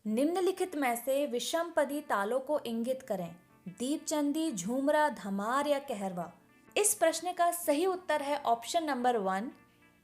निम्नलिखित में से विषमपदी तालों को इंगित करें। दीपचंदी, झूमरा, धमार या कहरवा। इस प्रश्न का सही उत्तर है ऑप्शन नंबर 1,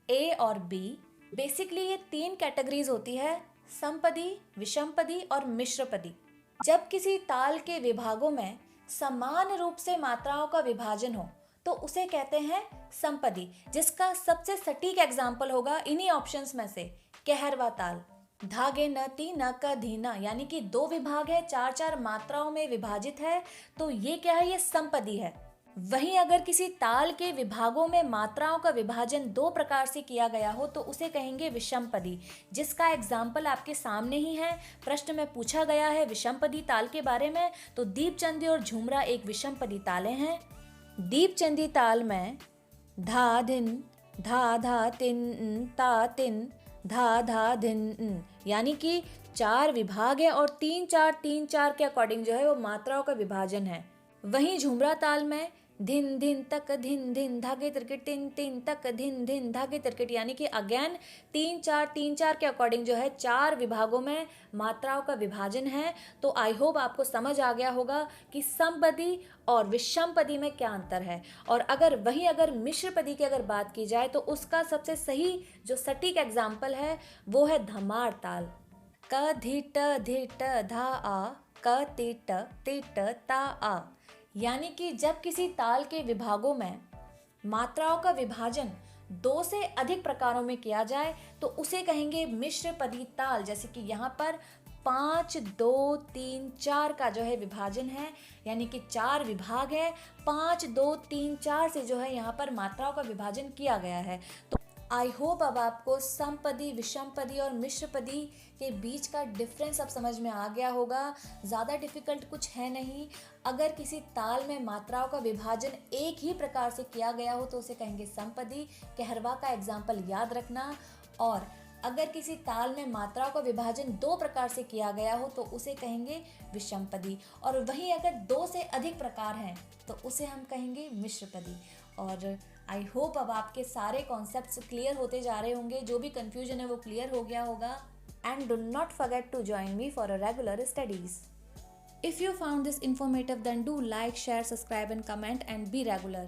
ए और बी। बेसिकली ये 3 कैटेगरीज होती है, समपदी, विषमपदी और मिश्रपदी। जब किसी ताल के विभागों में समान रूप से मात्राओं का विभाजन हो तो उसे कहते हैं समपदी, जिसका सबसे सटीक एग्जाम्पल होगा इन्हीं ऑप्शंस में से कहरवा ताल। धागे न ती न का धीना, यानी कि 2 विभाग है, 4-4 मात्राओं में विभाजित है, तो ये क्या है, ये समपदी है। वहीं अगर किसी ताल के विभागों में मात्राओं का विभाजन 2 प्रकार से किया गया हो तो उसे कहेंगे विषमपदी, जिसका एग्जाम्पल आपके सामने ही है। प्रश्न में पूछा गया है विषमपदी ताल के बारे में, तो दीपचंदी और झूमरा एक विषमपदी ताले हैं। दीपचंदी ताल में धा धिन, धा धा तिन, ता तिन, धा धा धिन, यानी कि 4 विभाग है और 3-4 3-4 के अकॉर्डिंग जो है वो मात्राओं का विभाजन है। वहीं झूमरा ताल में धिन धिन तक धिन धिन धागे तिरकिट तिन तिन तक धिन धिन धागे तिरकिट, यानी कि अगेन 3-4 के अकॉर्डिंग जो है 4 विभागों में मात्राओं का विभाजन है। तो आई होप आपको समझ आ गया होगा कि समपदी और विषमपदी में क्या अंतर है। और अगर मिश्रपदी की अगर बात की जाए तो उसका सबसे सही जो सटीक एग्जाम्पल है वो है धमार ताल। क धिट धिट धा आ, क तिट तिट ता आ, यानी कि जब किसी ताल के विभागों में मात्राओं का विभाजन 2 से अधिक प्रकारों में किया जाए तो उसे कहेंगे मिश्रपदी ताल। जैसे कि यहाँ पर 5 2 3 4 का जो है विभाजन है, यानी कि 4 विभाग है, 5 2 3 4 से जो है यहाँ पर मात्राओं का विभाजन किया गया है। तो आई होप अब आपको समपदी, विषमपदी और मिश्रपदी के बीच का डिफरेंस अब समझ में आ गया होगा। ज़्यादा डिफिकल्ट कुछ है नहीं। अगर किसी ताल में मात्राओं का विभाजन एक ही प्रकार से किया गया हो तो उसे कहेंगे समपदी। कहरवा का एग्जाम्पल याद रखना। और अगर किसी ताल में मात्राओं का विभाजन 2 प्रकार से किया गया हो तो उसे कहेंगे विषमपदी। और वहीं अगर 2 से अधिक प्रकार हैं तो उसे हम कहेंगे मिश्रपदी। और आई होप अब आपके सारे कॉन्सेप्ट्स क्लियर होते जा रहे होंगे, जो भी कंफ्यूजन है वो क्लियर हो गया होगा। And do not forget to join me for a regular studies. If you found this informative, then do like, share, subscribe and comment and be regular.